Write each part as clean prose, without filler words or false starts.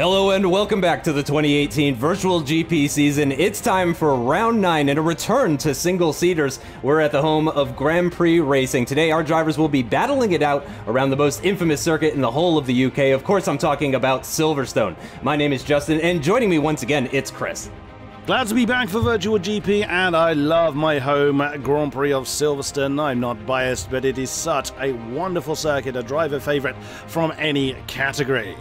Hello and welcome back to the 2018 Virtual GP season. It's time for round 9 and a return to single-seaters. We're at the home of Grand Prix Racing. Today our drivers will be battling it out around the most infamous circuit in the whole of the UK. Of course, I'm talking about Silverstone. My name is Justin, and joining me once again, it's Chris. Glad to be back for Virtual GP, and I love my home Grand Prix of Silverstone. I'm not biased, but it is such a wonderful circuit, a driver favourite from any category.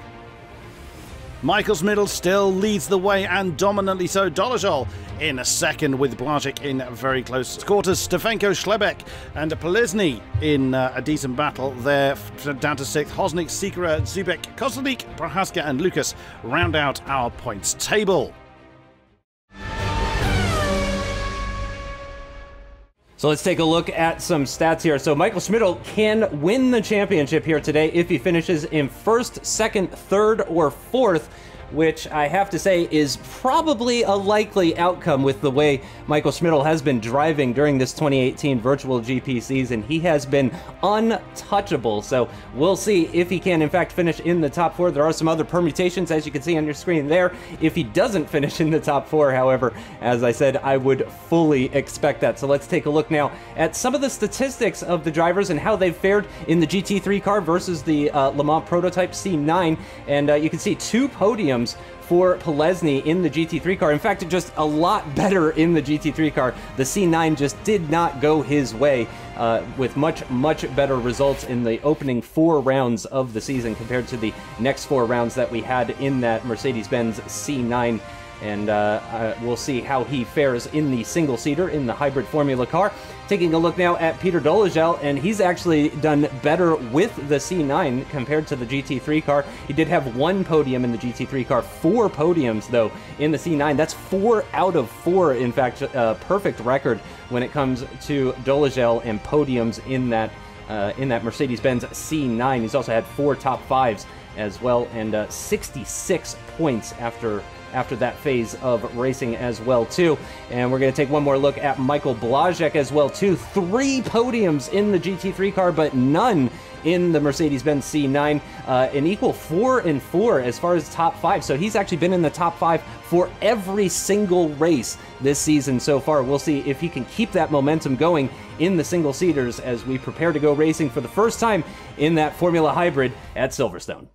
Michal Šmídl still leads the way, and dominantly so. Blodgett in second, with Blodgett in very close quarters. Stefanko, Schlebeck and Polesny in a decent battle there, down to 6th. Hosnik, Sikora, Zubek, Kostelik, Prohaska and Lucas round out our points table. So let's take a look at some stats here. So Michal Šmídl can win the championship here today if he finishes in 1st, 2nd, 3rd, or 4th, which I have to say is probably a likely outcome with the way Michal Šmídl has been driving during this 2018 Virtual GP season. He has been untouchable, so we'll see if he can in fact finish in the top 4. There are some other permutations, as you can see on your screen there. If he doesn't finish in the top 4, however, as I said, I would fully expect that. So let's take a look now at some of the statistics of the drivers and how they've fared in the GT3 car versus the Le Mans prototype C9, and you can see 2 podiums for Polesny in the GT3 car. In fact, just a lot better in the GT3 car. The C9 just did not go his way, with much better results in the opening 4 rounds of the season compared to the next 4 rounds that we had in that Mercedes-Benz C9. And we'll see how he fares in the single-seater in the hybrid formula car. Taking a look now at Peter Blodgett, and he's actually done better with the C9 compared to the GT3 car. He did have 1 podium in the GT3 car, 4 podiums though in the C9. That's 4 out of 4, in fact, a perfect record when it comes to Blodgett and podiums in that Mercedes-Benz C9. He's also had 4 top 5s as well, and 66 points after that phase of racing as well too. And we're going to take one more look at Michal Blodgett as well too. 3 podiums in the GT3 car, but none in the Mercedes-Benz C9. An equal 4 and 4 as far as top 5. So he's actually been in the top 5 for every single race this season so far. We'll see if he can keep that momentum going in the single-seaters as we prepare to go racing for the first time in that Formula Hybrid at Silverstone.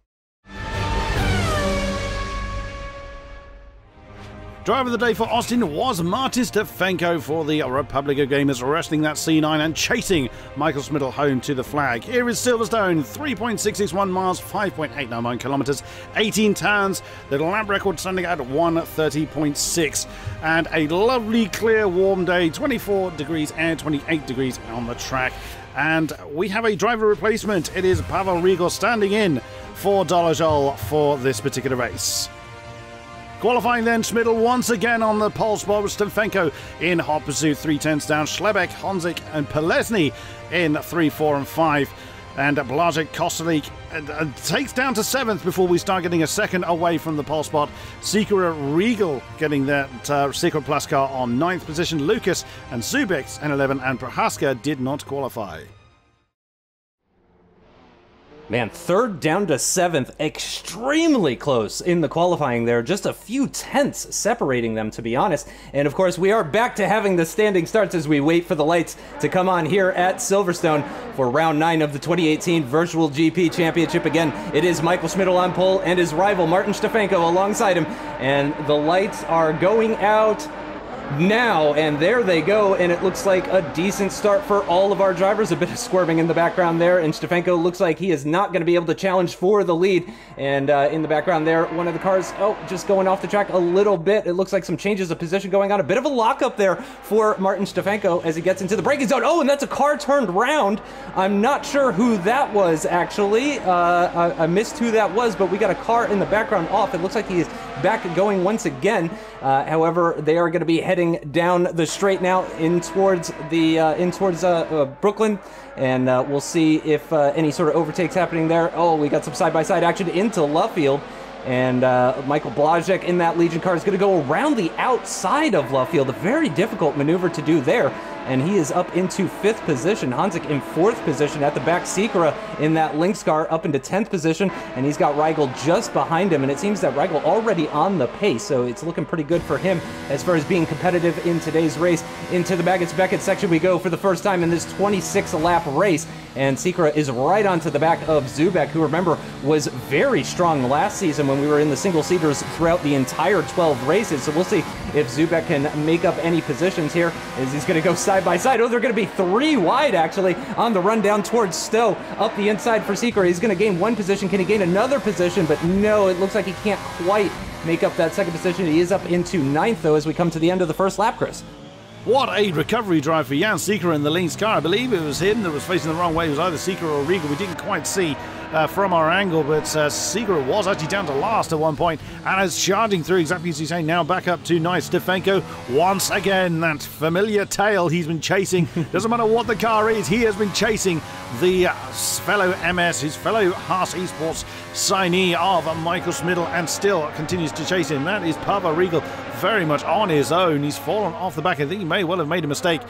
Driver of the day for Austin was Martin Stefanko for the Republic of Gamers, wrestling that C9 and chasing Michal Šmídl home to the flag. Here is Silverstone, 3.661 miles, 5.899 kilometers, 18 turns, the lap record standing at 1:30.6, and a lovely clear warm day, 24 degrees air, 28 degrees on the track. And we have a driver replacement. It is Pavel Rigel standing in for Blodgett for this particular race. Qualifying then, Šmídl once again on the pole spot with Stefanko in hot pursuit, 3 tenths down. Schlebeck, Honzik and Polesny in 3, 4 and 5. And Blodgett, Kostelik takes down to 7th before we start getting a second away from the pole spot. Sikora, Rigel getting that Secret Plus car on 9th position. Lucas and Zubek in 11, and Prohaska did not qualify. Man, 3rd down to 7th, extremely close in the qualifying there. Just a few tenths separating them, to be honest. And of course, we are back to having the standing starts as we wait for the lights to come on here at Silverstone for round 9 of the 2018 Virtual GP Championship. Again, it is Michal Šmídl on pole and his rival Martin Stefanko alongside him. And the lights are going out now, and there they go, and it looks like a decent start for all of our drivers. A bit of squirming in the background there, and Stefanko looks like he is not going to be able to challenge for the lead. And in the background there, one of the cars, just going off the track a little bit. It looks like some changes of position going on. A bit of a lockup there for Martin Stefanko as he gets into the braking zone. Oh, and that's a car turned round. I'm not sure who that was, actually. I missed who that was, but we got a car in the background off. It looks like he is back going once again. However, they are going to be heading down the straight now in towards Brooklyn, and we'll see if any sort of overtakes happening there. Oh, we got some side-by-side action into Luffield, and Michal Blodgett in that Legion car is going to go around the outside of Luffield. A very difficult maneuver to do there, and he is up into 5th position. Hanzik in 4th position. At the back, Sikora in that Lynx car up into 10th position, and he's got Reigl just behind him, and it seems that Reigl already on the pace, so it's looking pretty good for him as far as being competitive in today's race. Into the Maggots Beckett section we go for the first time in this 26-lap race, and Sikora is right onto the back of Zubek, who, remember, was very strong last season when we were in the single-seaters throughout the entire 12 races. So we'll see if Zubek can make up any positions here, as he's going to go side by side. Oh, they're going to be 3 wide, actually, on the run down towards Stowe. Up the inside for Sikora. He's going to gain 1 position. Can he gain another position? But no, it looks like he can't quite make up that 2nd position. He is up into 9th, though, as we come to the end of the first lap, Chris. What a recovery drive for Jan Sikora in the Lynx car. I believe it was him that was facing the wrong way. It was either Sikora or Regal. We didn't quite see from our angle, but Sikora was actually down to last at one point and is charging through, exactly as you say, now back up to ninth. Stefanko, once again, that familiar tail he's been chasing. Doesn't matter what the car is, he has been chasing the fellow MS, his fellow Haas Esports signee of Michal Šmídl, and still continues to chase him. That is Pavel Regal very much on his own. He's fallen off the back. I think he may well have made a mistake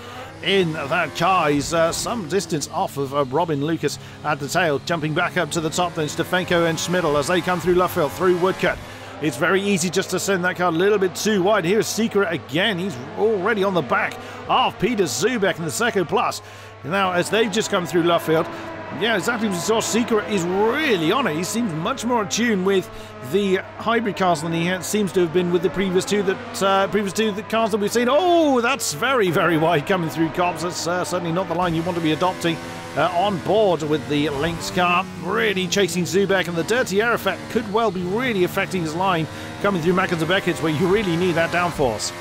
in that car. He's some distance off of Robin Lucas at the tail, jumping back up to the top. Then Stefanko and Šmídl as they come through Luffield, through Woodcut. It's very easy just to send that car a little bit too wide. Here's Sikora again. He's already on the back of Peter Zubek in the Seco Plus. Now, as they've just come through Luffield, yeah, exactly as we saw, Sikora is really on it. He seems much more attuned with the hybrid cars than he seems to have been with the previous two cars that we've seen. Oh, that's very, very wide coming through Cobbs. That's certainly not the line you want to be adopting on board with the Lynx car. Really chasing Zubek, and the dirty air effect could well be really affecting his line coming through Maggots and Beckett's, where you really need that downforce.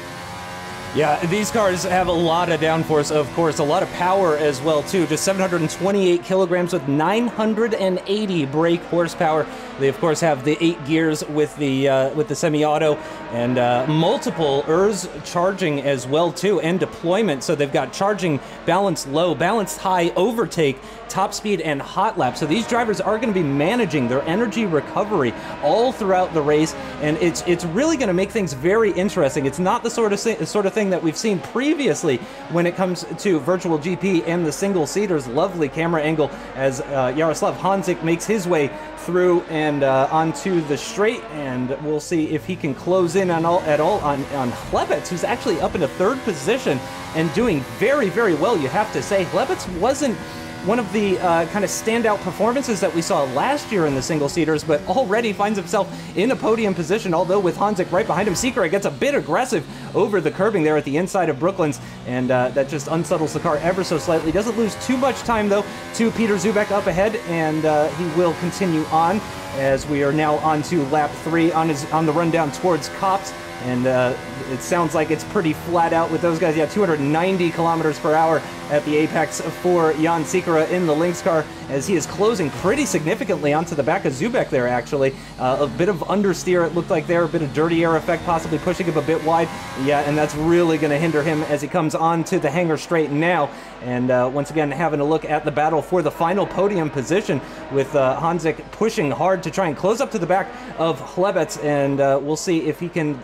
Yeah, these cars have a lot of downforce, of course, a lot of power as well, too. Just 728 kilograms with 980 brake horsepower. They, of course, have the 8 gears with the semi-auto, and multiple ERS charging as well, too, and deployment. So they've got charging, balanced low, balanced high, overtake, top speed, and hot lap. So these drivers are going to be managing their energy recovery all throughout the race, and it's really going to make things very interesting. It's not the sort of thing that we've seen previously when it comes to Virtual GP and the single-seaters. Lovely camera angle as Jaroslav Hanzik makes his way through and onto the straight, and we'll see if he can close in at all on Chlebets, who's actually up in a 3rd position and doing very, very well, you have to say. Chlebets wasn't one of the kind of standout performances that we saw last year in the single-seaters, but already finds himself in a podium position, although with Hanzik right behind him. Sikora gets a bit aggressive over the curbing there at the inside of Brooklands, and that just unsettles the car ever so slightly. Doesn't lose too much time, though, to Peter Zubek up ahead, and he will continue on as we are now on to lap 3 on the run down towards Kops. And it sounds like it's pretty flat out with those guys. Yeah, 290 kilometers per hour at the apex for Jan Sikora in the Lynx car, as he is closing pretty significantly onto the back of Zubek there, actually. A bit of understeer, it looked like there, a bit of dirty air effect, possibly pushing him a bit wide. Yeah, and that's really going to hinder him as he comes onto the Hangar straight now. And once again, having a look at the battle for the final podium position, with Hanzik pushing hard to try and close up to the back of Chlebets, and we'll see if he can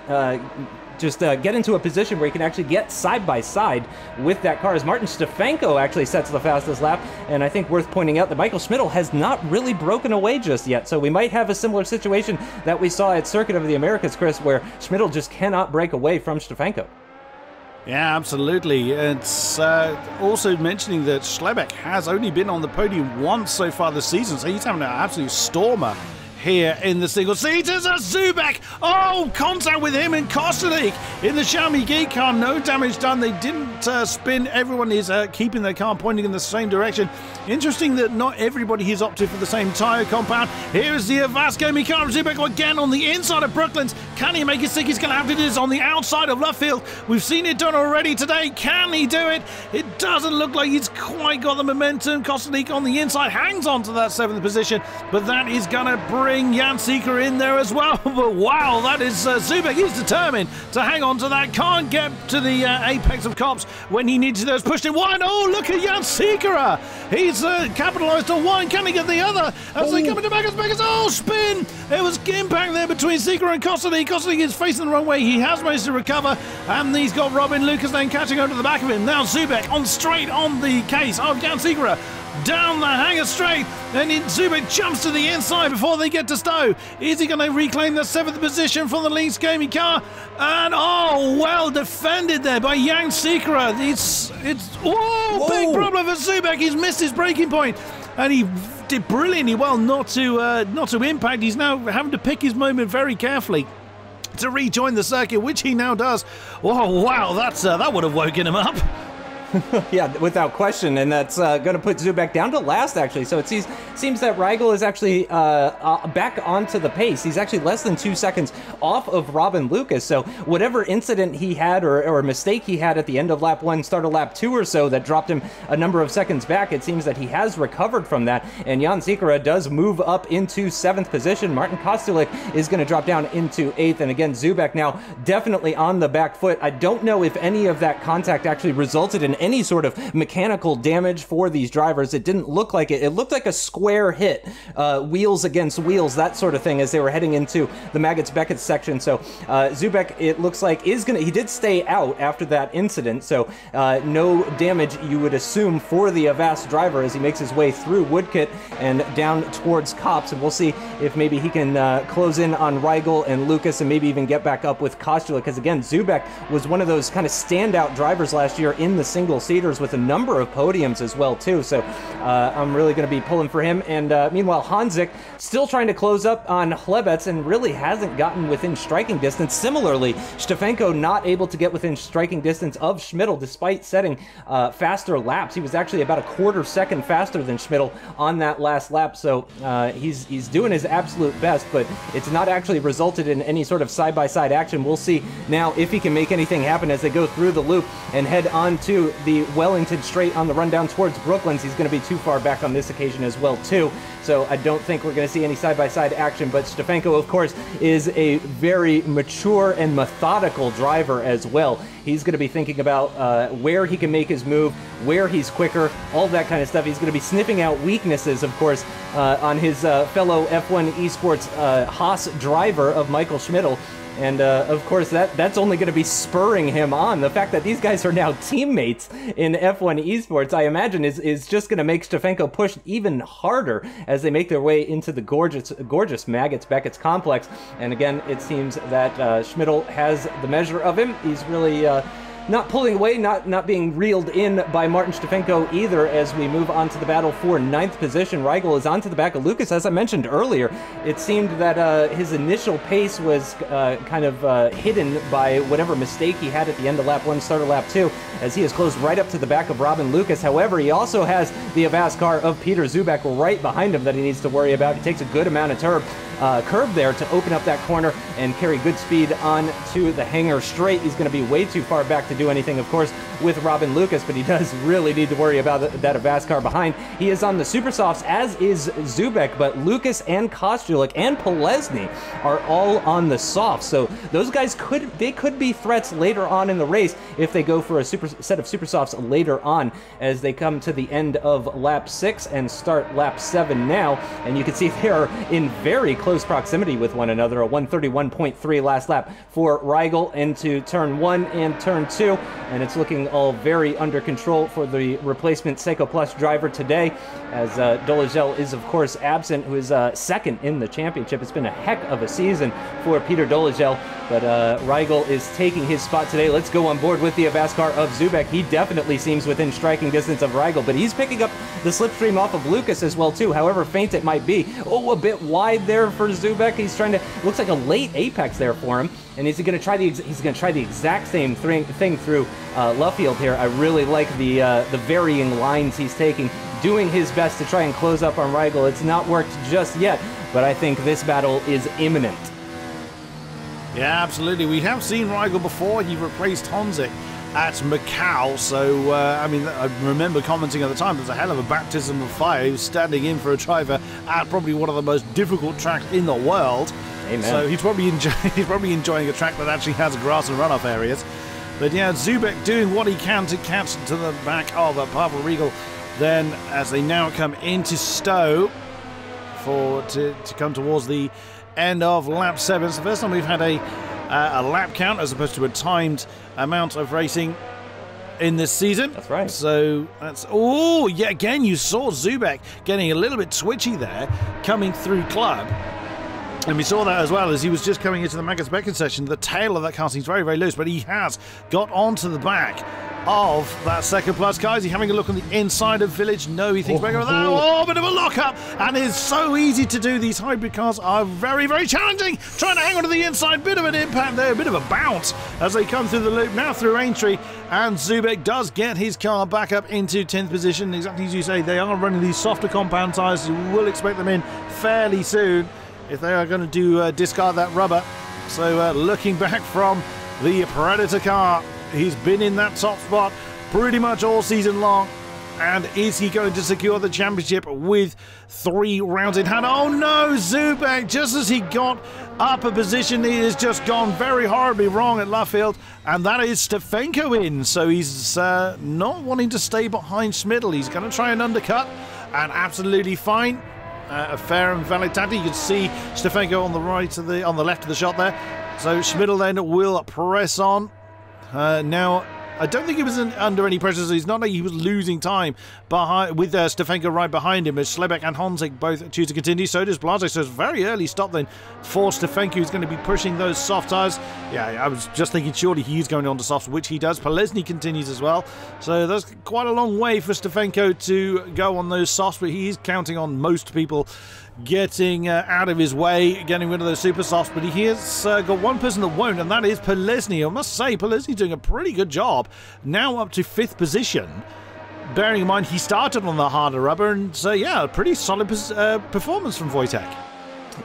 just get into a position where he can actually get side by side with that car, as Martin Stefanko actually sets the fastest lap. And I think worth pointing out that Michal Šmídl has not really broken away just yet, so we might have a similar situation that we saw at Circuit of the Americas, Chris, where Šmídl just cannot break away from Stefanko. Yeah, absolutely. It's also mentioning that Schlebeck has only been on the podium once so far this season, so he's having an absolute stormer here in the single-seaters. Zubek, oh, contact with him and Kostelik in the Xiaomi Geek car. No damage done. They didn't spin. Everyone is keeping their car pointing in the same direction. Interesting that not everybody has opted for the same tyre compound. Here is the Vasco Michal Zubek again on the inside of Brooklands. Can he make it stick? He's going to have to do this on the outside of Luffield. We've seen it done already today. Can he do it? It doesn't look like he's quite got the momentum. Kostelik on the inside hangs on to that 7th position, but that is going to bring Jan Sikora in there as well. But wow, that is Zubek. He's determined to hang on to that. Can't get to the apex of Cops when he needs to. There's pushed in one. Oh, look at Jan Sikora. He's capitalised on one. Can he get the other? As they come into Maggots. Oh, spin. There was impact there between Sikora and Kostelik. Kostelik is facing the wrong way. He has managed to recover, and he's got Robin Lucas then catching over to the back of him. Now Zubek on straight on the case of Jan Segura. Down the Hangar straight, and Zubek jumps to the inside before they get to Stowe. Is he going to reclaim the 7th position from the lead gaming car? And oh, well defended there by Jan Segura. It's big problem for Zubek. He's missed his braking point, and he did brilliantly well not to impact. He's now having to pick his moment very carefully to rejoin the circuit, which he now does. Oh wow, that would have woken him up. Yeah, without question, and that's going to put Zubek down to last, actually. So it seems that Rigel is actually back onto the pace. He's actually less than 2 seconds off of Robin Lucas. So whatever incident he had or mistake he had at the end of lap 1, start of lap 2 or so that dropped him a number of seconds back, it seems that he has recovered from that. And Jan Segura does move up into 7th position. Martin Kostulik is going to drop down into 8th. And again, Zubek now definitely on the back foot. I don't know if any of that contact actually resulted in any sort of mechanical damage for these drivers. It didn't look like it. It looked like a square hit, wheels against wheels, that sort of thing, as they were heading into the Maggots Beckett section. So Zubek, it looks like, he did stay out after that incident, so no damage, you would assume, for the Avast driver as he makes his way through Woodkit and down towards Copse. And we'll see if maybe he can close in on Rigel and Lucas and maybe even get back up with Kostulik, because again, Zubek was one of those kind of standout drivers last year in the single seaters with a number of podiums as well too. So I'm really going to be pulling for him. And meanwhile, Hanzik still trying to close up on Hlebets and really hasn't gotten within striking distance. Similarly, Stefanko not able to get within striking distance of Schmidl despite setting faster laps. He was actually about a quarter second faster than Schmidl on that last lap. So he's doing his absolute best, but it's not actually resulted in any sort of side-by-side action. We'll see now if he can make anything happen as they go through the loop and head on to the Wellington straight on the run down towards Brooklands. He's going to be too far back on this occasion as well too. So I don't think we're going to see any side-by-side action, but Stefanko, of course, is a very mature and methodical driver as well. He's going to be thinking about where he can make his move, where he's quicker, all that kind of stuff. He's going to be sniffing out weaknesses, of course, on his fellow F1 Esports Haas driver of Michal Šmídl. And of course, that's only going to be spurring him on. The fact that these guys are now teammates in F1 Esports, I imagine, is just going to make Stefanko push even harder as they make their way into the gorgeous Maggots Beckett's complex. And again, it seems that Šmídl has the measure of him. He's really not pulling away, not being reeled in by Martin Stefanko either as we move on to the battle for 9th position. Rigel is onto the back of Lucas. As I mentioned earlier, it seemed that his initial pace was kind of hidden by whatever mistake he had at the end of lap 1, start of lap 2, as he is close right up to the back of Robin Lucas. However, he also has the Avast car of Peter Zubek right behind him that he needs to worry about. He takes a good amount of curve there to open up that corner and carry good speed on to the Hangar straight. He's going to be way too far back to do anything, of course, with Robin Lucas, but he does really need to worry about that Avast car behind. He is on the super softs, as is Zubek, but Lucas and Kostulik and Polesny are all on the softs. So those guys could be threats later on in the race if they go for a set of super softs later on as they come to the end of lap 6 and start lap 7 now. And you can see they are in very close proximity with one another. A 131.3 last lap for Rigel into turn 1 and turn 2, and it's looking all very under control for the replacement Seiko Plus driver today, as Dolezal is of course absent, who is second in the championship. It's been a heck of a season for Peter Dolezal, but Rigel is taking his spot today. Let's go on board with the Avast car of Zubek. He definitely seems within striking distance of Rigel, but he's picking up the slipstream off of Lucas as well too, however faint it might be. Oh, a bit wide there for Zubek. He's trying to, looks like a late apex there for him, and he's going to try the exact same thing through Luffield here. I really like the varying lines he's taking, doing his best to try and close up on Rigel. It's not worked just yet, but I think this battle is imminent. Yeah, absolutely. We have seen Rigel before. He replaced Honzik at Macau, so I mean, I remember commenting at the time, it was a hell of a baptism of fire. He was standing in for a driver at probably one of the most difficult tracks in the world. Amen. So he's probably enjoying a track that actually has grass and runoff areas. But yeah, Zubek doing what he can to catch to the back of Pavel Rigel. Then, as they now come into Stowe to come towards the end of lap 7. It's the first time we've had a lap count as opposed to a timed amount of racing in this season. That's right. So that's, oh, yeah, again, you saw Zubek getting a little bit twitchy there, coming through club. And we saw that as well as he was just coming into the Maggots Beckett session. The tail of that car seems very, very loose, but he has got onto the back of that second plus car. Is he having a look on the inside of Village? No, he thinks back over that. Oh, bit of a lockup. And it's so easy to do. These hybrid cars are very, very challenging. Trying to hang on to the inside. Bit of an impact there, a bit of a bounce as they come through the loop. Now through Aintree. And Zubek does get his car back up into 10th position. Exactly as you say, they are running these softer compound tyres. You will expect them in fairly soon if they are going to do discard that rubber. So looking back from the Predator car, he's been in that top spot pretty much all season long. And is he going to secure the championship with 3 rounds in hand? Oh no, Zubek, just as he got up a position, he has just gone very horribly wrong at Luffield. And that is Stefanko in. So he's not wanting to stay behind Šmídl. He's going to try and undercut, and absolutely fine. A fair and valid tactic. You can see Stefanko on the left of the shot there. So Šmídl then will press on. Now, I don't think he was under any pressure, so he's not like he was losing time behind, with Stefanko right behind him, as Slebek and Honzik both choose to continue. So does Blodgett. So it's a very early stop then for Stefanko, who's going to be pushing those soft tyres. Yeah, I was just thinking surely he's going on to softs, which he does. Polesny continues as well. So that's quite a long way for Stefanko to go on those softs, but he is counting on most people getting out of his way, getting rid of those super softs. But he has got one person that won't, and that is Polesny. I must say, Polesny doing a pretty good job. Now up to 5th position. Bearing in mind he started on the harder rubber, and so yeah, a pretty solid performance from Wojtek.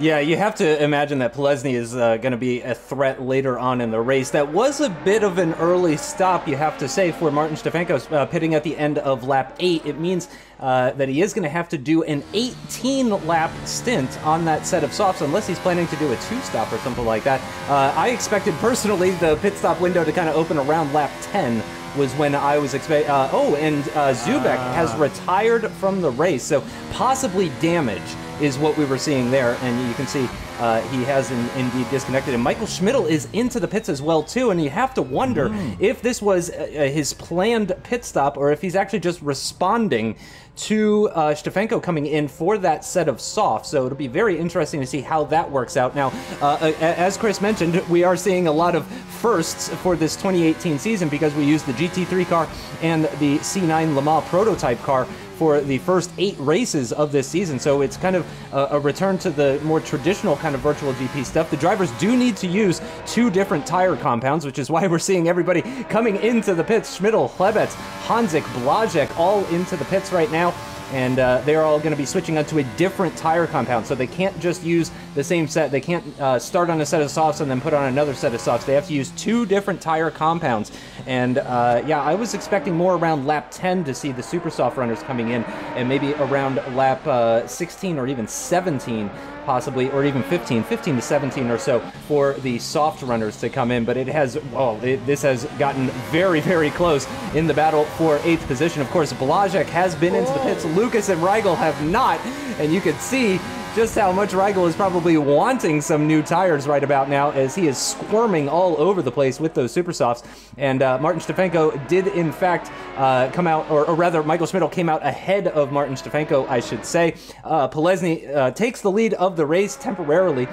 Yeah, you have to imagine that Polesny is going to be a threat later on in the race. That was a bit of an early stop, you have to say, for Martin Stefanko pitting at the end of lap 8. It means that he is going to have to do an 18-lap stint on that set of softs, unless he's planning to do a 2-stop or something like that. I expected, personally, the pit stop window to kind of open around lap 10. Was when I was expecting. Zubek has retired from the race, so possibly damage is what we were seeing there, and you can see he has indeed disconnected. And Michal Šmídl is into the pits as well too, and you have to wonder if this was his planned pit stop or if he's actually just responding to Stefanko coming in for that set of softs. So it'll be very interesting to see how that works out. Now, as Chris mentioned, we are seeing a lot of firsts for this 2018 season because we used the GT3 car and the C9 Le Mans prototype car for the first 8 races of this season. So it's kind of a return to the more traditional kind of virtual GP stuff. The drivers do need to use 2 different tire compounds, which is why we're seeing everybody coming into the pits. Šmídl, Hlebec, Honzik, Blodgett all into the pits right now. And they're all going to be switching onto a different tire compound. So they can't just use the same set. They can't start on a set of softs and then put on another set of softs. They have to use 2 different tire compounds. And yeah, I was expecting more around lap 10 to see the super soft runners coming in, and maybe around lap 16 or even 17 possibly, or even 15 to 17 or so for the soft runners to come in. But it has, this has gotten very, very close in the battle for 8th position. Of course, Blodgett has been into the pits. Lucas and Rigel have not, and you can see just how much Rigel is probably wanting some new tires right about now, as he is squirming all over the place with those super softs. And Martin Stefanko did in fact come out, or rather Michal Šmídl came out ahead of Martin Stefanko, I should say. Polesny takes the lead of the race temporarily.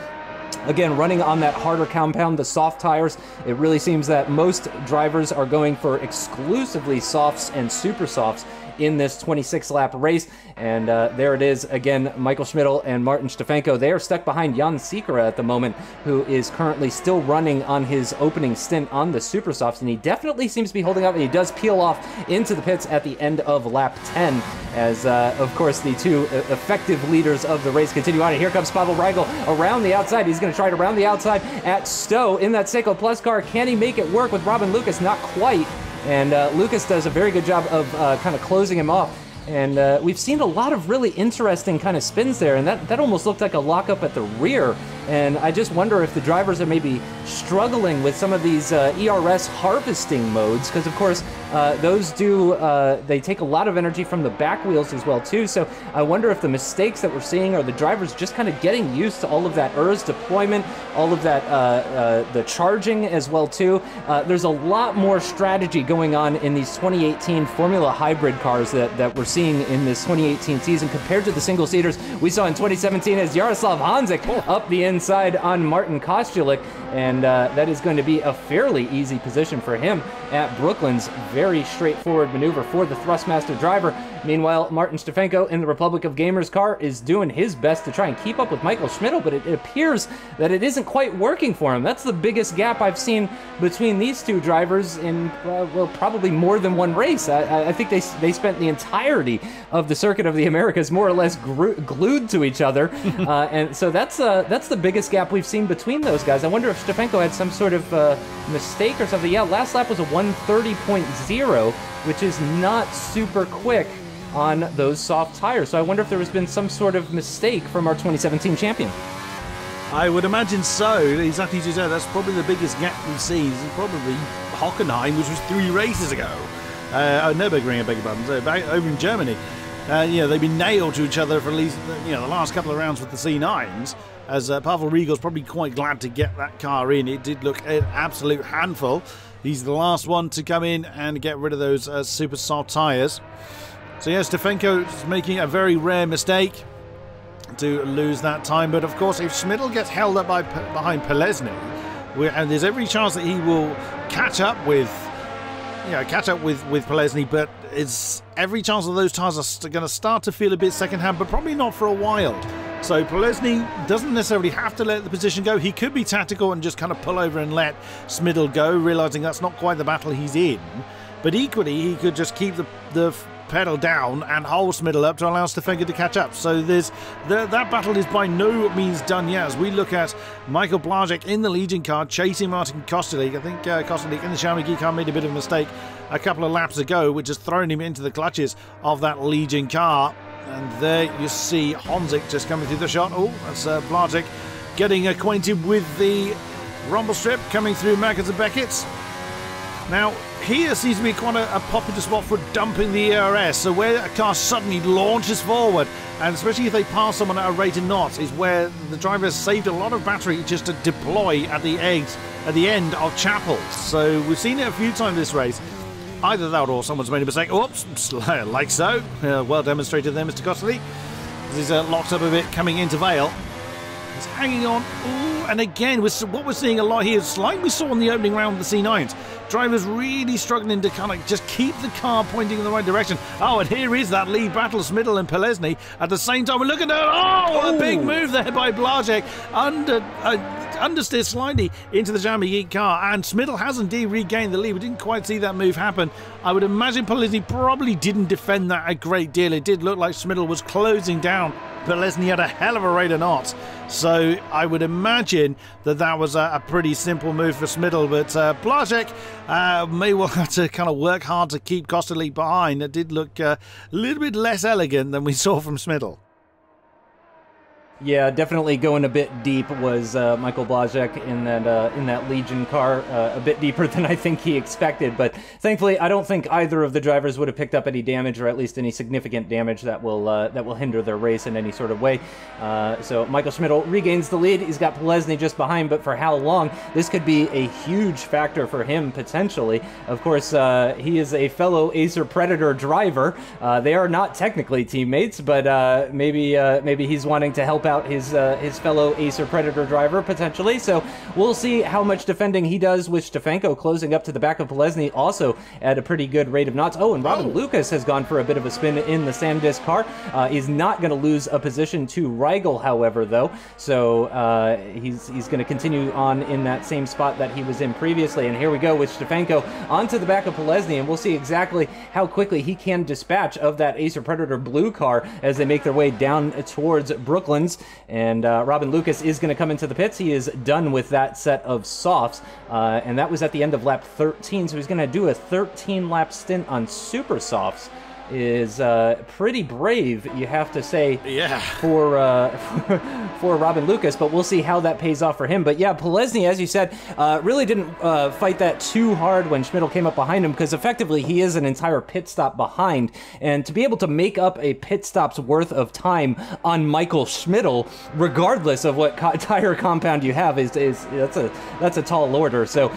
Again, running on that harder compound, the soft tires. It really seems that most drivers are going for exclusively softs and super softs in this 26-lap race. And there it is again, Michal Šmídl and Martin Stefanko. They are stuck behind Jan Sikora at the moment, who is currently still running on his opening stint on the super softs, and he definitely seems to be holding up, and he does peel off into the pits at the end of lap 10, as of course the 2 effective leaders of the race continue on. And here comes Pavel Rigel around the outside. He's going to try to round the outside at Stowe in that Seiko Plus car. Can he make it work with Robin Lucas? Not quite. And Lucas does a very good job of kind of closing him off. And we've seen a lot of really interesting kind of spins there, and that almost looked like a lockup at the rear. And I just wonder if the drivers are maybe struggling with some of these ERS harvesting modes, because of course those they take a lot of energy from the back wheels as well too. So I wonder if the mistakes that we're seeing are the drivers just kind of getting used to all of that ERS deployment, all of that the charging as well too. There's a lot more strategy going on in these 2018 Formula Hybrid cars that we're seeing in this 2018 season compared to the single seaters we saw in 2017 as Jaroslav Hanzik up the inside on Martin Kostulik, and that is going to be a fairly easy position for him at Brooklands. Very straightforward maneuver for the Thrustmaster driver. Meanwhile, Martin Stefanko in the Republic of Gamers car is doing his best to try and keep up with Michal Šmídl, but it appears that it isn't quite working for him. That's the biggest gap I've seen between these two drivers in, well, probably more than one race. I think they spent the entirety of the Circuit of the Americas more or less glued to each other, and so that's the biggest gap we've seen between those guys. I wonder if Stefanko had some sort of mistake or something. Yeah, last lap was a 1:30.0, which is not super quick on those soft tires. So I wonder if there has been some sort of mistake from our 2017 champion. I would imagine so. Exactly as you said, that's probably the biggest gap we've seen. It's probably Hockenheim, which was 3 races ago. Nürburgring, I beg your pardon. So back over in Germany. They've been nailed to each other for at least the last couple of rounds with the C9s. As Pavel Rigol's probably quite glad to get that car in. It did look an absolute handful. He's the last one to come in and get rid of those super soft tyres. So yeah, Stefanko is making a very rare mistake to lose that time. But of course, if Šmídl gets held up behind Pelesny, and there's every chance that he will catch up with Pelesny, but it's every chance that those tyres are going to start to feel a bit second-hand, but probably not for a while. So Pelesny doesn't necessarily have to let the position go. He could be tactical and just kind of pull over and let Šmídl go, realising that's not quite the battle he's in. But equally, he could just keep the pedal down and hold Šmídl up to allow Stefanko to catch up. So that battle is by no means done yet, as we look at Michael Blodgett in the Legion car chasing Martin Kostulik. I think Kostulik in the Xiaomi car made a bit of a mistake a couple of laps ago, which has thrown him into the clutches of that Legion car. And there you see Honzik just coming through the shot. Oh, that's Blodgett getting acquainted with the rumble strip coming through Maggots and Beckett. Now, here seems to be quite a popular spot for dumping the ERS. So where a car suddenly launches forward, and especially if they pass someone at a rate of knots, is where the driver has saved a lot of battery just to deploy at the end of chapels. So we've seen it a few times this race. Either that or someone's made a mistake. Oops, like so. Well demonstrated there, Mr. Kostulik. He's locked up a bit coming into Vail. He's hanging on. Ooh, and again, what we're seeing a lot here is like we saw in the opening round of the C9s. Drivers really struggling to kind of just keep the car pointing in the right direction. Oh, and here is that lead battle, Šmídl and Pelesny. At the same time, we're looking at, a big move there by Blodgett. Understeer slightly into the Xiaomi car, and Šmídl has indeed regained the lead. We didn't quite see that move happen. I would imagine Pelesny probably didn't defend that a great deal. It did look like Šmídl was closing down. Pelesny had a hell of a rate of knots, so I would imagine that was a pretty simple move for Šmídl, but Blodgett may well have to kind of work hard to keep Kostulik behind. It did look a little bit less elegant than we saw from Šmídl. Yeah, definitely going a bit deep was Michael Blodgett in that Legion car, a bit deeper than I think he expected. But thankfully, I don't think either of the drivers would have picked up any damage, or at least any significant damage that will hinder their race in any sort of way. So Michael Šmídl regains the lead. He's got Pelesny just behind, but for how long? This could be a huge factor for him potentially. Of course, he is a fellow Acer Predator driver. They are not technically teammates, but maybe he's wanting to help out his fellow Acer Predator driver potentially. So we'll see how much defending he does with Stefanko closing up to the back of Pelesny, also at a pretty good rate of knots. Oh, and Robin Lucas has gone for a bit of a spin in the Sandisk car. He's not going to lose a position to Rigol, however, though. So he's going to continue on in that same spot that he was in previously. And here we go with Stefanko onto the back of Pelesny, and we'll see exactly how quickly he can dispatch of that Acer Predator blue car as they make their way down towards Brooklands. And Robin Lucas is going to come into the pits. He is done with that set of softs, and that was at the end of lap 13, so he's going to do a 13-lap stint on super softs. is pretty brave, you have to say, for Robin Lucas, but we'll see how that pays off for him. But yeah, Polesny, as you said, really didn't fight that too hard when Šmídl came up behind him, because effectively he is an entire pit stop behind, and to be able to make up a pit stop's worth of time on Michal Šmídl, regardless of what tire compound you have, is that's a tall order. So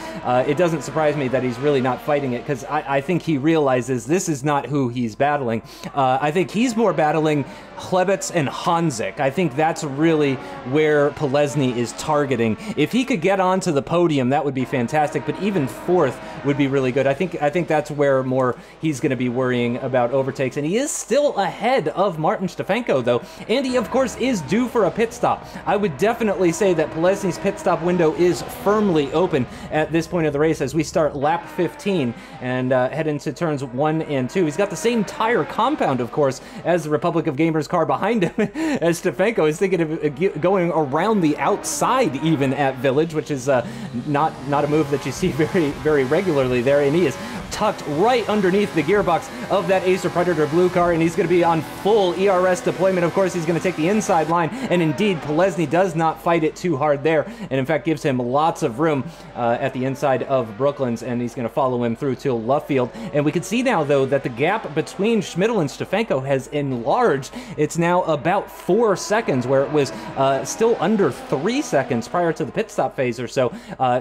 it doesn't surprise me that he's really not fighting it, because I think he realizes this is not who he's battling. I think he's more battling Chlebets and Honzik. I think that's really where Polesny is targeting. If he could get onto the podium, that would be fantastic, but even fourth would be really good. I think that's where more he's going to be worrying about overtakes, and he is still ahead of Martin Stefanko, though, and he, of course, is due for a pit stop. I would definitely say that Polesny's pit stop window is firmly open at this point of the race as we start lap 15 and head into turns 1 and 2. He's got the same tire compound, of course, as the Republic of Gamers car behind him, as Stefanko is thinking of going around the outside even at Village, which is not a move that you see very regularly there, and he is tucked right underneath the gearbox of that Acer Predator blue car, and he's going to be on full ERS deployment. Of course, he's going to take the inside line, and indeed, Polesny does not fight it too hard there, and in fact gives him lots of room at the inside of Brooklands, and he's going to follow him through to Luffield. And we can see now, though, that the gap between Šmídl and Stefanko has enlarged. It's now about 4 seconds, where it was still under 3 seconds prior to the pit stop phase or so.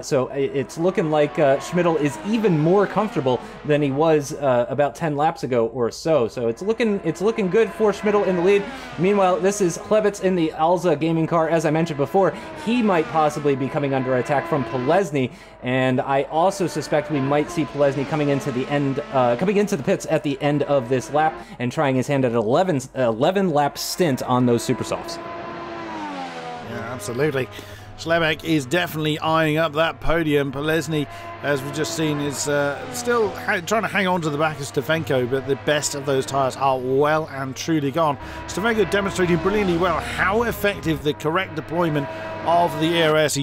So it's looking like Šmídl is even more comfortable than he was about 10 laps ago or so. So it's looking good for Šmídl in the lead. Meanwhile, this is Chlebets in the Alza gaming car. As I mentioned before, he might possibly be coming under attack from Polesny, and I also suspect we might see Polesny coming into the pits at the end of this lap and trying his hand at an 11 lap stint on those super softs. Yeah, absolutely. Šlemek is definitely eyeing up that podium. Polesny, as we've just seen, is still trying to hang on to the back of Stefanko, but the best of those tyres are well and truly gone. Stefanko demonstrating brilliantly well how effective the correct deployment of the ERS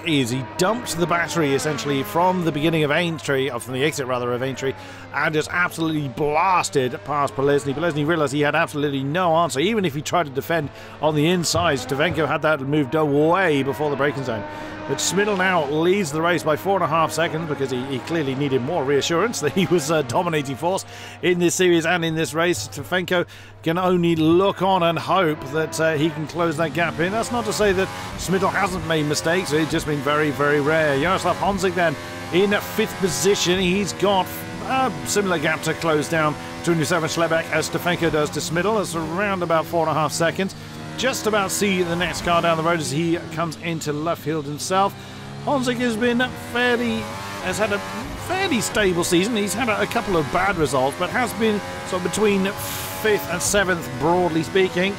is. He dumped the battery essentially from the beginning of Aintree, or from the exit rather of Aintree, and just absolutely blasted past Polesny. Polesny realised he had absolutely no answer. Even if he tried to defend on the inside, Stefanko had that moved away before the braking zone. But Šmídl now leads the race by 4.5 seconds, because he clearly needed more reassurance that he was a dominating force in this series and in this race. Stefanko can only look on and hope that he can close that gap in. That's not to say that Šmídl hasn't made mistakes. It's just been very rare. Jaroslav Honzik then in 5th position. He's got a similar gap to close down between himself and Šlemek as Stefanko does to Šmídl. It's around about 4.5 seconds. Just about see the next car down the road as he comes into Luffield himself. Honzik has had a fairly stable season. He's had a couple of bad results, but has been sort of between 5th and 7th, broadly speaking.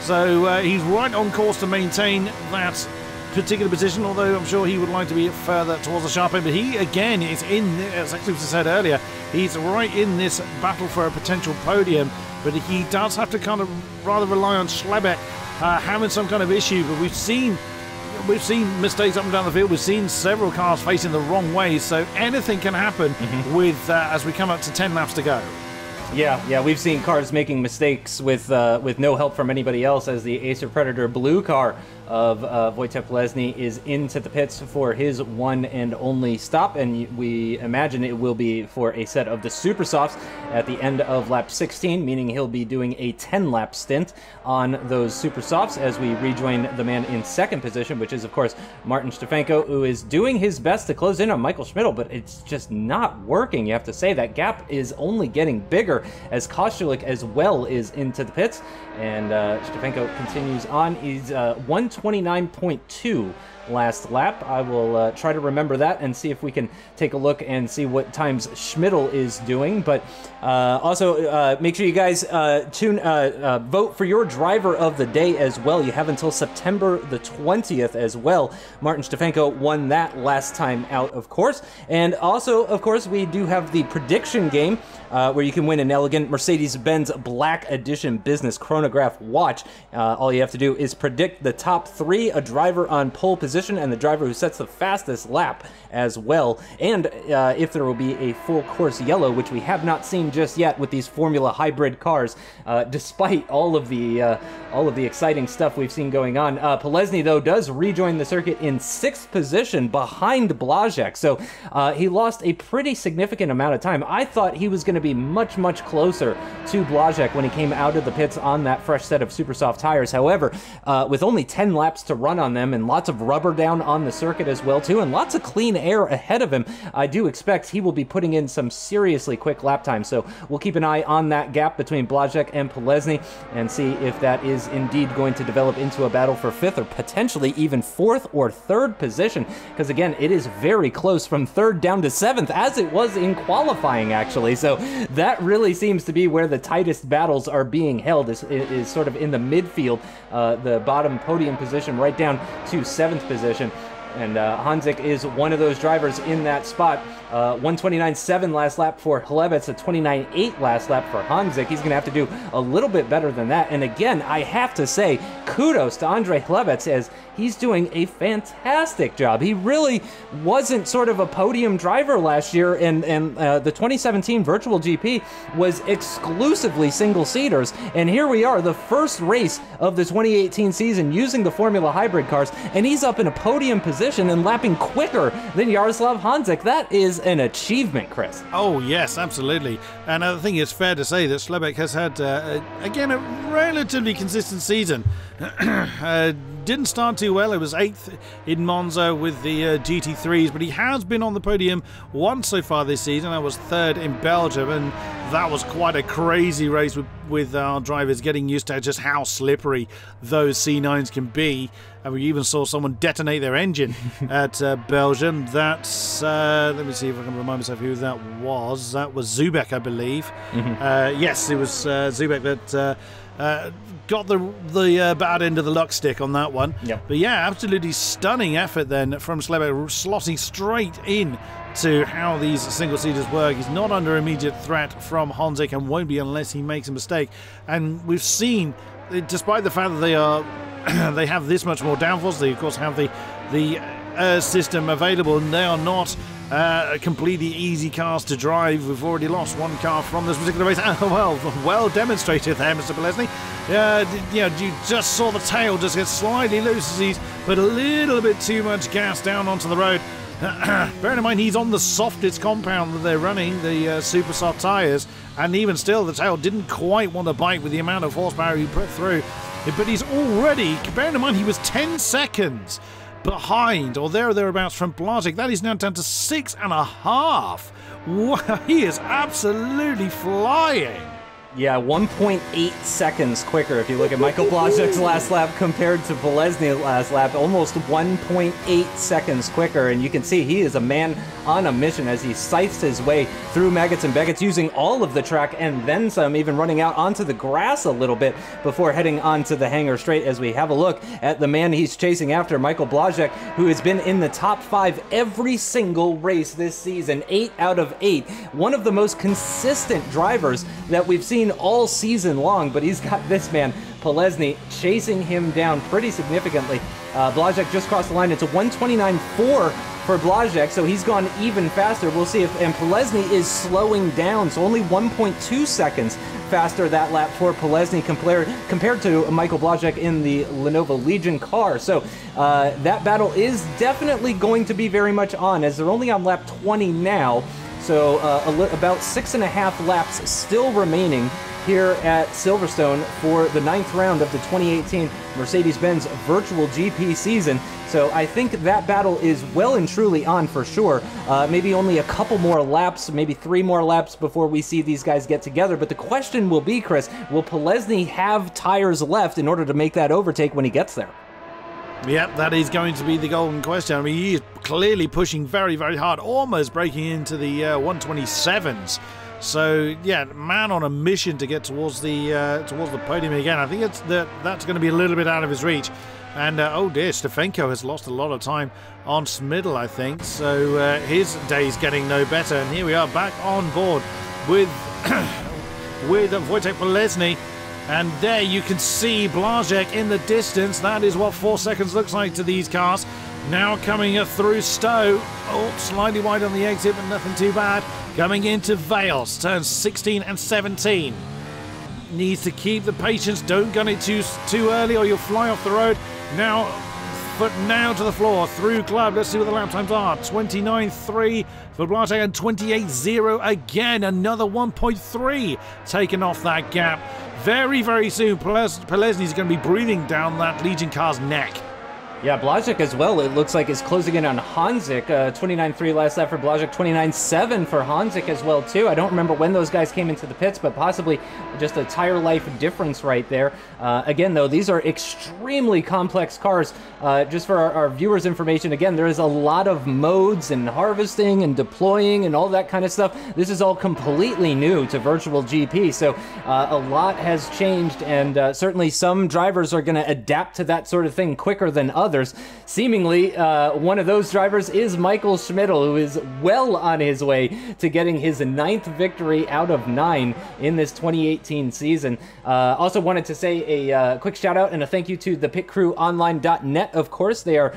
So he's right on course to maintain that particular position, although I'm sure he would like to be further towards the sharp end. But he, again, is in, as I said earlier, he's right in this battle for a potential podium, but he does have to kind of rather rely on Šlemek having some kind of issue. But we've seen mistakes up and down the field. We've seen several cars facing the wrong way, so anything can happen with as we come up to 10 laps to go. Yeah, we've seen cars making mistakes with no help from anybody else, as the Acer Predator blue car of Wojtek Polesny is into the pits for his one and only stop, and we imagine it will be for a set of the Super Softs at the end of lap 16, meaning he'll be doing a 10-lap stint on those Super Softs as we rejoin the man in 2nd position, which is, of course, Martin Stefanko, who is doing his best to close in on Michal Šmídl, but it's just not working. You have to say that gap is only getting bigger as Kostulik as well is into the pits, and Stefanko continues on. He's 129.2 last lap. I will try to remember that and see if we can take a look and see what times Šmídl is doing. But also make sure you guys vote for your driver of the day as well. You have until September the 20th as well. Martin Stefanko won that last time out, of course. And also, of course, we do have the prediction game where you can win an elegant Mercedes-Benz Black Edition Business Chronograph watch. All you have to do is predict the top 3, a driver on pole position, position and the driver who sets the fastest lap as well. And if there will be a full course yellow, which we have not seen just yet with these Formula hybrid cars, despite all of the exciting stuff we've seen going on. Polesny, though, does rejoin the circuit in 6th position behind Blodgett. So he lost a pretty significant amount of time. I thought he was going to be much, much closer to Blodgett when he came out of the pits on that fresh set of super soft tires. However, with only 10 laps to run on them and lots of rubber down on the circuit as well too, and lots of clean air ahead of him, I do expect he will be putting in some seriously quick lap time. So we'll keep an eye on that gap between Blodgett and Polesny and see if that is indeed going to develop into a battle for 5th or potentially even 4th or 3rd position, because again, it is very close from 3rd down to 7th, as it was in qualifying actually. So that really seems to be where the tightest battles are being held, is sort of in the midfield, the bottom podium position right down to 7th position. And Hanzik is one of those drivers in that spot. 129.7 last lap for Chlebets, a 29.8 last lap for Hanzik. He's going to have to do a little bit better than that. And again, I have to say, kudos to Andre Chlebets, as he's doing a fantastic job. He really wasn't sort of a podium driver last year, and the 2017 Virtual GP was exclusively single-seaters. And here we are, the first race of the 2018 season using the Formula Hybrid cars, and he's up in a podium position and lapping quicker than Jaroslav Hanzik. That is an achievement, Chris. Oh, yes, absolutely. And I think it's fair to say that Schlebeck has had, again, a relatively consistent season. Didn't start too well. It was 8th in Monza with the GT3s, but he has been on the podium once so far this season. That was 3rd in Belgium, and that was quite a crazy race with our drivers getting used to just how slippery those C9s can be. And we even saw someone detonate their engine at Belgium. That's, let me see if I can remind myself who that was. That was Zubek, I believe. Yes, it was Zubek that got the bad end of the luck stick on that one. Yep. But yeah, absolutely stunning effort then from Schlebeck, slotting straight in to how these single-seaters work. He's not under immediate threat from Hanzik and won't be unless he makes a mistake. And we've seen, despite the fact that they are they have this much more downforce, they of course have the system available, and they are not completely easy cars to drive. We've already lost one car from this particular race. Well demonstrated there, Mr. Polesny. You just saw the tail just get slightly loose as he's put a little bit too much gas down onto the road. Bearing in mind he's on the softest compound that they're running, the super soft tyres, and even still the tail didn't quite want to bite with the amount of horsepower he put through. But he's already, bearing in mind he was 10 seconds behind, or thereabouts, from Blodgett. That is now down to 6.5. Wow, he is absolutely flying. Yeah, 1.8 seconds quicker if you look at Michael Blodgett's last lap compared to Polesny's last lap. Almost 1.8 seconds quicker, and you can see he is a man on a mission as he scythes his way through Maggots and Beckett, using all of the track and then some, even running out onto the grass a little bit before heading onto the Hangar straight, as we have a look at the man he's chasing after, Michael Blodgett, who has been in the top 5 every single race this season, 8 out of 8. One of the most consistent drivers that we've seen all season long, but he's got this man, Polesny, chasing him down pretty significantly. Blodgett just crossed the line. It's a 129.4 for Blodgett, so he's gone even faster. We'll see if, and Polesny is slowing down, so only 1.2 seconds faster that lap for Polesny compared to Michael Blodgett in the Lenovo Legion car. So that battle is definitely going to be very much on, as they're only on lap 20 now. So about 6.5 laps still remaining here at Silverstone for the 9th round of the 2018 Mercedes-Benz Virtual GP season. So I think that battle is well and truly on for sure. Maybe only a couple more laps, maybe 3 more laps before we see these guys get together. But the question will be, Chris, will Polesny have tires left in order to make that overtake when he gets there? Yep, that is going to be the golden question. I mean, he is clearly pushing very, very hard, almost breaking into the 127s. So, yeah, man on a mission to get towards the podium again. I think that's going to be a little bit out of his reach. And, oh dear, Stefanko has lost a lot of time on Šmídl, I think. So his day's getting no better. And here we are back on board with, with Wojtek Polesny. And there you can see Blodgett in the distance. That is what 4 seconds looks like to these cars. Now coming through Stowe. Oh, slightly wide on the exit, but nothing too bad. Coming into Vail, turns 16 and 17. Needs to keep the patience. Don't gun it too early or you'll fly off the road. Now, foot now to the floor through club. Let's see what the lap times are. 29.3 for Blodgett and 28.0 again. Another 1.3 taken off that gap. Very, very soon, Polesny's going to be breathing down that Legion car's neck. Yeah, Blodgett as well, it looks like, is closing in on Hanzik. 29.3 last lap for Blodgett, 29.7 for Hanzik as well, too. I don't remember when those guys came into the pits, but possibly just a tire life difference right there. Again, though, these are extremely complex cars. Just for our viewers' information, again, there is a lot of modes and harvesting and deploying and all that kind of stuff. This is all completely new to Virtual GP, so a lot has changed, and certainly some drivers are going to adapt to that sort of thing quicker than others. Seemingly, one of those drivers is Michal Šmídl, who is well on his way to getting his 9th victory out of 9 in this 2018 season. Also wanted to say a quick shout out and a thank you to the pitcrewonline.net, of course. They are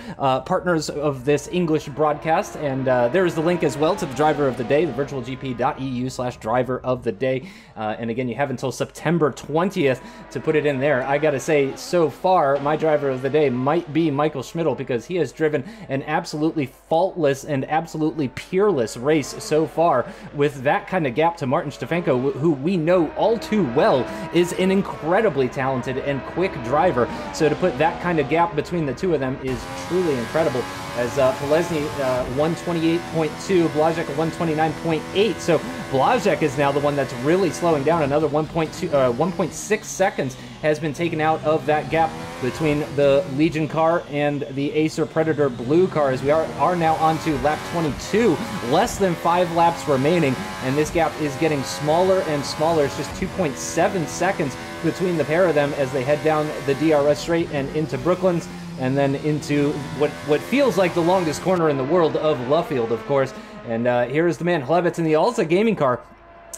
partners of this English broadcast, and there is the link as well to the driver of the day, the virtualgp.eu/driver of the day. And again, you have until September 20th to put it in there. I gotta say, so far, my driver of the day might be Michal Šmídl, because he has driven an absolutely faultless and absolutely peerless race so far, with that kind of gap to Martin Stefanko, who we know all too well is an incredibly talented and quick driver. So to put that kind of gap between the two of them is truly incredible, as Polesny 128.2, Blodgett 129.8. So Blodgett is now the one that's really slowing down. Another 1.6 seconds has been taken out of that gap between the Legion car and the Acer Predator Blue car, as we are now on to lap 22. Less than 5 laps remaining, and this gap is getting smaller and smaller. It's just 2.7 seconds between the pair of them as they head down the DRS straight and into Brooklands, and then into what feels like the longest corner in the world of Luffield, of course. And here is the man, Hlevets, in the Alza gaming car.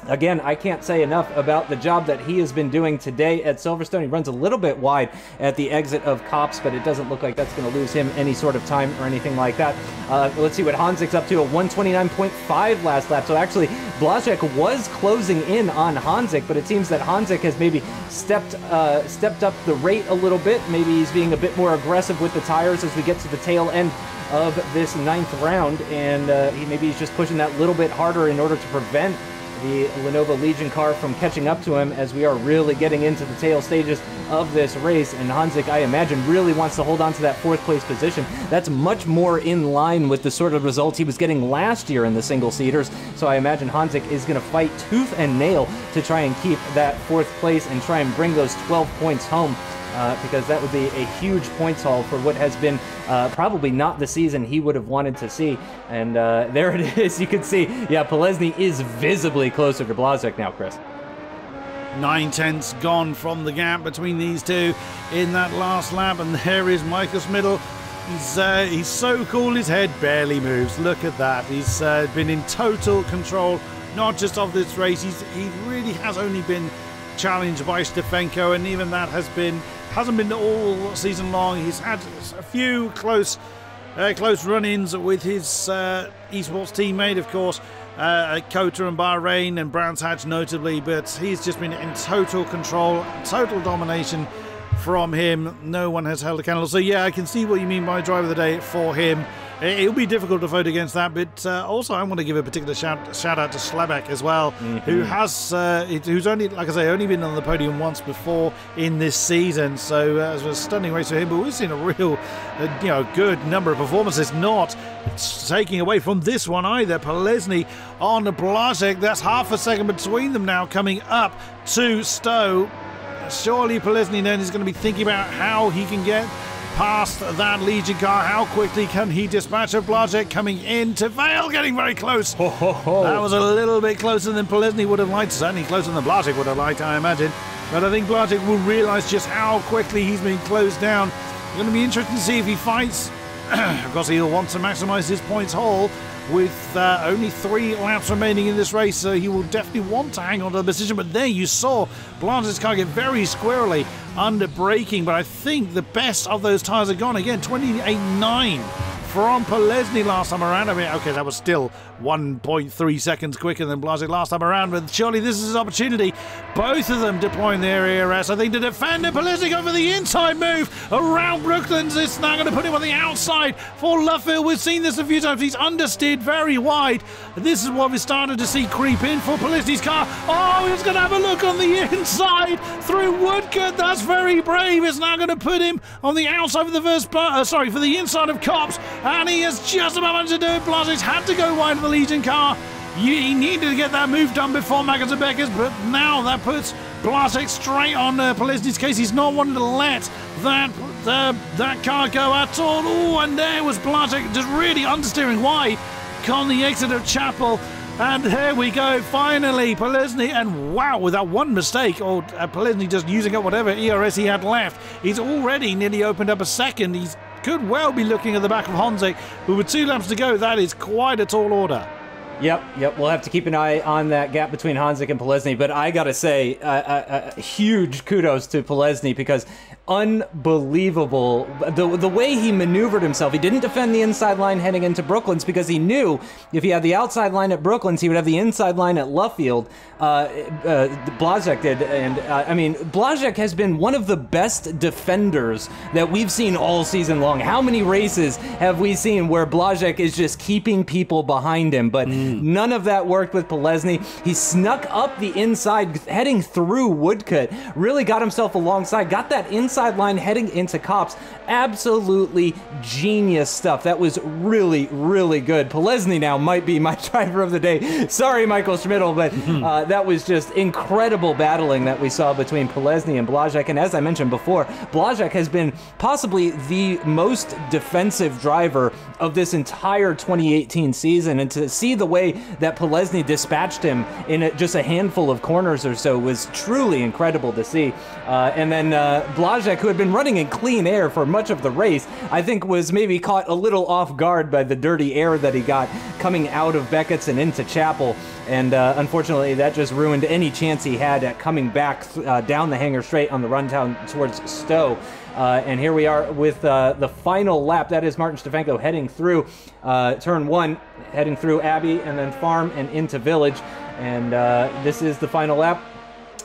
Again, I can't say enough about the job that he has been doing today at Silverstone. He runs a little bit wide at the exit of Copse, but it doesn't look like that's going to lose him any sort of time or anything like that. Let's see what Hanzik's up to, a 129.5 last lap. So actually, Blodgett was closing in on Hanzik, but it seems that Hanzik has maybe stepped up the rate a little bit. Maybe he's being a bit more aggressive with the tires as we get to the tail end of this 9th round, and maybe he's just pushing that little bit harder in order to prevent the Lenovo Legion car from catching up to him, as we are really getting into the tail stages of this race. And Hanzik, I imagine, really wants to hold on to that 4th place position. That's much more in line with the sort of results he was getting last year in the single-seaters. So I imagine Hanzik is going to fight tooth and nail to try and keep that 4th place and try and bring those 12 points home. Because that would be a huge points haul for what has been probably not the season he would have wanted to see. And there it is. You can see, yeah, Polesny is visibly closer to Blodgett now, Chris. 9/10 gone from the gap between these two in that last lap, and there is Michal Šmídl. He's so cool, his head barely moves. Look at that. He's been in total control, not just of this race. He really has only been challenged by Stefanko, and even that hasn't been all season long. He's had a few close run-ins with his esports teammate, of course, Kota and Bahrain and Brands Hatch notably, but he's just been in total control, total domination from him. No one has held a candle. So yeah, I can see what you mean by driver of the day for him. It'll be difficult to vote against that, but also I want to give a particular shout out to Slabak as well, who's only, like I say, only been on the podium once before in this season. So it was a stunning race for him, but we've seen a real, good number of performances. Not taking away from this one either. Polesny on Blodgett. That's half a second between them now, coming up to Stowe. Surely Polesny then is going to be thinking about how he can get past that Legion car. How quickly can he dispatch of Blodgett coming into Vail, getting very close. That was a little bit closer than Polesny would have liked, certainly closer than Blodgett would have liked, I imagine. But I think Blodgett will realise just how quickly he's been closed down. It's going to be interesting to see if he fights. Of course, he'll want to maximise his points haul with only 3 laps remaining in this race, so he will definitely want to hang on to the position. But there you saw Blodgett's car get very squirrely under braking, but I think the best of those tyres are gone. Again, 28.9 from Polesny last time around. I mean, okay, that was still 1.3 seconds quicker than Blodgett last time around, but surely this is his opportunity. Both of them deploying their ERS, I think, to defend it. Polesny going for the inside move around Brooklands. It's now going to put him on the outside for Luffield. We've seen this a few times. He's understeered very wide. This is what we're starting to see creep in for Polesny's car. Oh, he's going to have a look on the inside through Woodcote. That's very brave. It's now going to put him on the outside for the for the inside of Copse, and he has just about managed to do it. Blodgett's had to go wide of the Legion car. He needed to get that move done before Maggots and Beckett, but now that puts Blodgett straight on Polesny's case. He's not wanting to let that car go at all. Oh, and there was Blodgett just really understeering wide on the exit of Chapel. And here we go, finally, Polesny, and wow, with that one mistake, or Polesny just using up whatever ERS he had left, he's already nearly opened up a second. He could well be looking at the back of Honzik, but with 2 laps to go, that is quite a tall order. Yep, we'll have to keep an eye on that gap between Honzik and Polesny, but I gotta say, huge kudos to Polesny, because unbelievable the way he maneuvered himself. He didn't defend the inside line heading into Brooklands because he knew if he had the outside line at Brooklands, he would have the inside line at Luffield. Blodgett did, and I mean, Blodgett has been one of the best defenders that we've seen all season long. How many races have we seen where Blodgett is just keeping people behind him? But none of that worked with Polesny. He snuck up the inside, heading through Woodcote, really got himself alongside, got that inside line heading into Copse. Absolutely genius stuff. That was really, really good. Polesny now might be my driver of the day. Sorry, Michal Šmídl, but that was just incredible battling that we saw between Polesny and Blodgett. And as I mentioned before, Blodgett has been possibly the most defensive driver of this entire 2018 season, and to see the way that Polesny dispatched him in just a handful of corners or so was truly incredible to see. And then Blodgett, who had been running in clean air for much of the race, I think was maybe caught a little off guard by the dirty air that he got coming out of Beckett's and into Chapel. And unfortunately, that just ruined any chance he had at coming back down the Hangar straight on the run down towards Stowe. And here we are with the final lap. That is Martin Stefanko heading through turn 1, heading through Abbey and then Farm and into Village. And this is the final lap.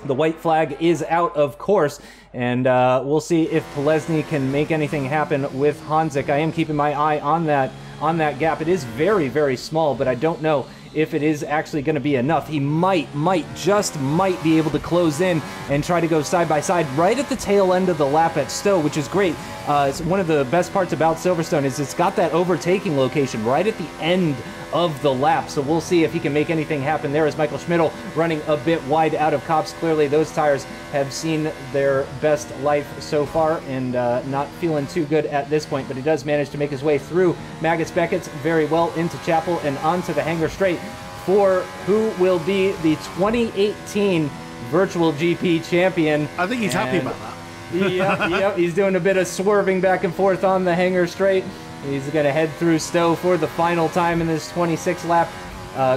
The white flag is out, of course, and we'll see if Polesny can make anything happen with Honzik. I am keeping my eye on that gap. It is very, very small, but I don't know if it is actually going to be enough. He might be able to close in and try to go side by side right at the tail end of the lap at Stowe, which is great. It's one of the best parts about Silverstone is it's got that overtaking location right at the end of the lap. So we'll see if he can make anything happen there, as Michal Šmídl running a bit wide out of Copse. Clearly those tires have seen their best life so far, and not feeling too good at this point, but he does manage to make his way through Maggots Beckett very well into Chapel and onto the Hangar straight for who will be the 2018 Virtual GP champion. I think he's happy about that. Yep, he's doing a bit of swerving back and forth on the Hangar straight. He's going to head through Stowe for the final time in this 26-lap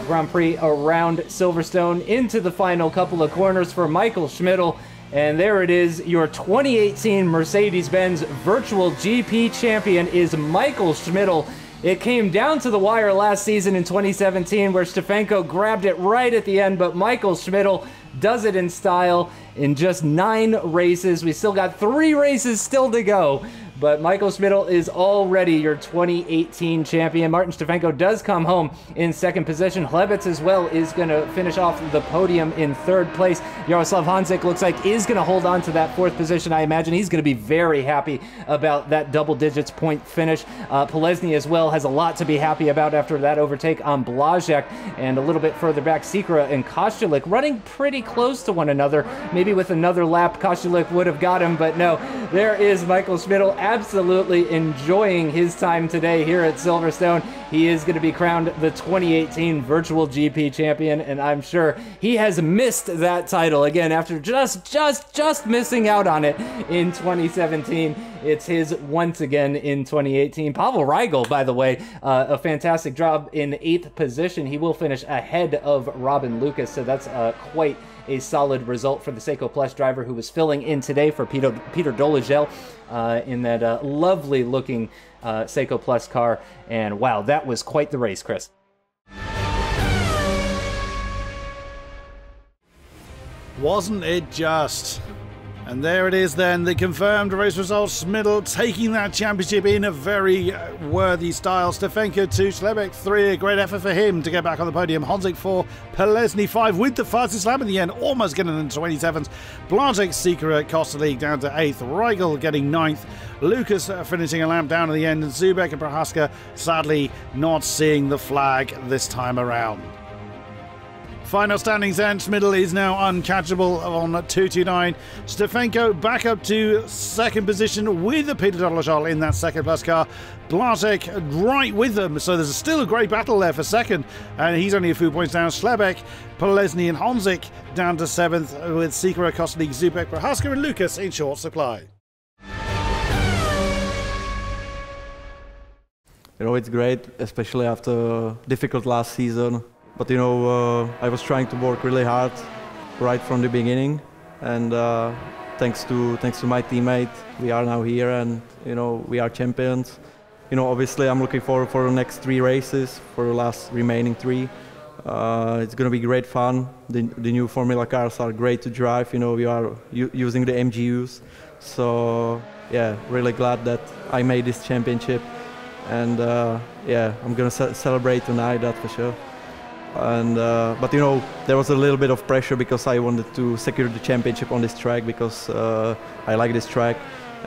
Grand Prix around Silverstone, into the final couple of corners for Michal Šmídl. And there it is, your 2018 Mercedes-Benz Virtual GP champion is Michal Šmídl. It came down to the wire last season in 2017 where Stefanko grabbed it right at the end, but Michal Šmídl does it in style in just 9 races. We still got 3 races still to go, but Michal Šmídl is already your 2018 champion. Martin Stefanko does come home in 2nd position. Hlebets as well is going to finish off the podium in 3rd place. Jaroslav Honzik looks like is going to hold on to that 4th position. I imagine he's going to be very happy about that double digits point finish. Polesny as well has a lot to be happy about after that overtake on Blodgett. And a little bit further back, Sikra and Kostulik running pretty close to one another. Maybe with another lap, Kostulik would have got him, but no, there is Michal Šmídl absolutely enjoying his time today here at Silverstone. He is going to be crowned the 2018 Virtual GP champion, and I'm sure he has missed that title again after just missing out on it in 2017. It's his once again in 2018. Pavel Rigel, by the way, a fantastic job in 8th position. He will finish ahead of Robin Lucas, so that's quite a solid result for the Seiko Plus driver who was filling in today for Peter Blodgett in that lovely looking Seiko Plus car. And wow, that was quite the race, Chris. Wasn't it just? And there it is then, the confirmed race results. Šmídl taking that championship in a very worthy style. Stefanko 2, Šlebec 3, a great effort for him to get back on the podium. Honzik 4, Pelesny 5 with the fastest lap in the end, almost getting them 27th. Blodgett, Sikora, Costa League down to 8th. Rigel getting 9th. Lucas finishing a lap down at the end. And Zubek and Prohaska sadly not seeing the flag this time around. Final standings then, Šmídl is now uncatchable on 229. Stefanko back up to second position with the Peter Blodgett in that second plus car. Blodgett right with them, so there's still a great battle there for second, and he's only a few points down. Šlebec, Pelesny and Honzik down to 7th with Sikora, Kostlik, Zubek, Prohaska and Lucas in short supply. You know, it's great, especially after a difficult last season. But you know, I was trying to work really hard right from the beginning, and thanks to my teammate, we are now here, and you know, we are champions. You know, obviously, I'm looking forward for the next 3 races, for the last remaining 3. It's going to be great fun. The new Formula cars are great to drive. You know, we are using the MGUs, so yeah, really glad that I made this championship, and yeah, I'm going to celebrate tonight, that's for sure. And but you know, there was a little bit of pressure because I wanted to secure the championship on this track because I like this track,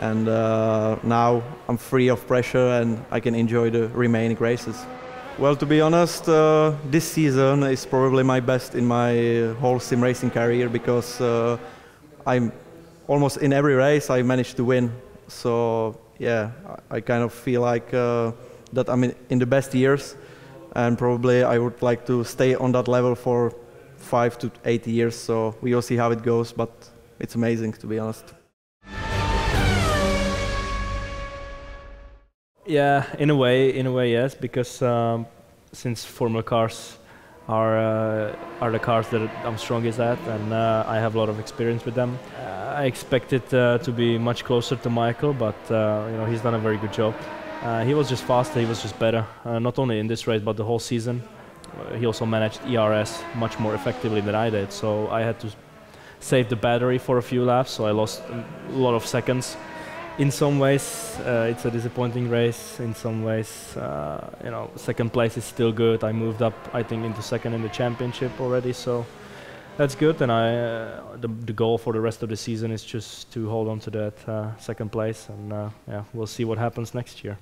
and now I'm free of pressure and I can enjoy the remaining races. Well, to be honest, this season is probably my best in my whole sim racing career because I'm almost in every race I managed to win. So yeah, I kind of feel like that I'm in the best years. And probably I would like to stay on that level for 5 to 8 years, so we will see how it goes, but it's amazing, to be honest. Yeah, in a way, yes, because since Formula cars are the cars that I'm strongest at, and I have a lot of experience with them. I expected to be much closer to Michael, but you know, he's done a very good job. He was just faster, he was just better, not only in this race but the whole season. He also managed ERS much more effectively than I did, so I had to save the battery for a few laps, so I lost a lot of seconds. In some ways, it's a disappointing race. In some ways, you know, second place is still good. I moved up, I think, into second in the championship already, so that's good. And the goal for the rest of the season is just to hold on to that second place, and yeah, we'll see what happens next year.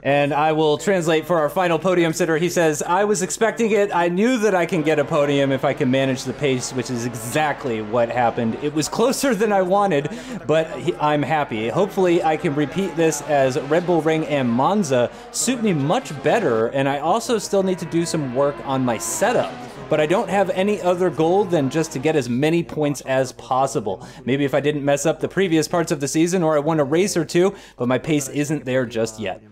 And I will translate for our final podium sitter. He says, I was expecting it. I knew that I can get a podium if I can manage the pace, which is exactly what happened. It was closer than I wanted, but I'm happy. Hopefully I can repeat this as Red Bull Ring and Monza suit me much better, and I also still need to do some work on my setup. But I don't have any other goal than just to get as many points as possible. Maybe if I didn't mess up the previous parts of the season, or I won a race or two, but my pace isn't there just yet.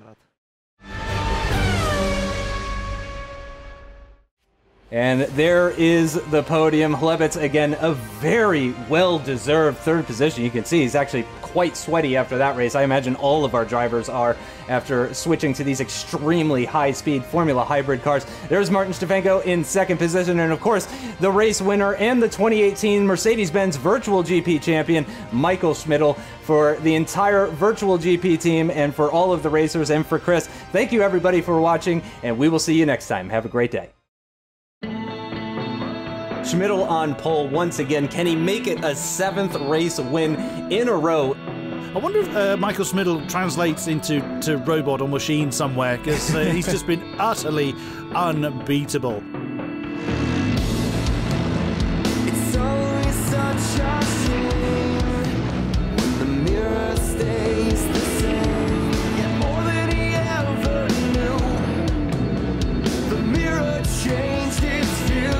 And there is the podium. Chlebets, again, a very well-deserved third position. You can see he's actually quite sweaty after that race. I imagine all of our drivers are after switching to these extremely high-speed Formula hybrid cars. There's Martin Stefanko in second position, and of course, the race winner and the 2018 Mercedes-Benz Virtual GP champion, Michal Šmídl, for the entire Virtual GP team and for all of the racers and for Chris. Thank you, everybody, for watching, and we will see you next time. Have a great day. Šmídl on pole once again. Can he make it a 7th race win in a row? I wonder if Michal Šmídl translates into robot or machine somewhere, because he's just been utterly unbeatable. It's always such a shame when the mirror stays the same, yet more than he ever knew. The mirror changed its view.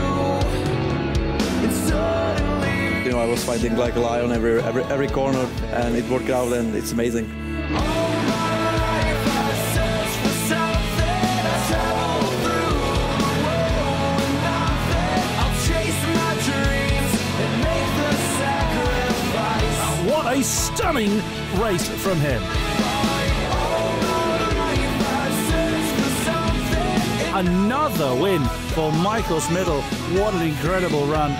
You know, I was fighting like a lion every corner, and it worked out, and it's amazing. All my life I searched for something I traveled through the world. A stunning race from him. Another win for Michal Šmídl. What an incredible run.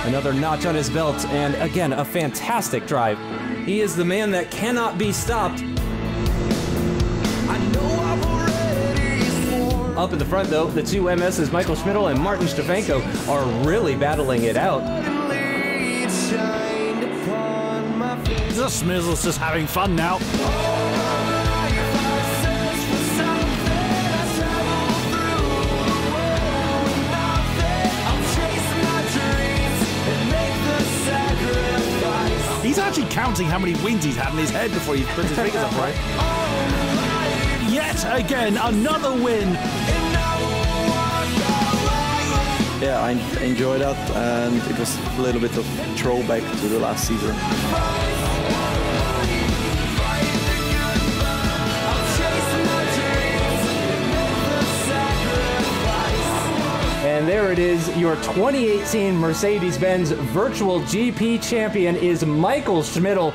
Another notch on his belt, and again, a fantastic drive. He is the man that cannot be stopped. Up in the front, though, the two MSs, Michal Šmídl and Martin Stefanko, are really battling it out. The Šmídl's just having fun now. He's actually counting how many wins he's had in his head before he puts his fingers up, right? Yet again, another win. Yeah, I enjoyed that, and it was a little bit of throwback to the last season. And there it is, your 2018 Mercedes-Benz Virtual GP champion is Michal Šmídl.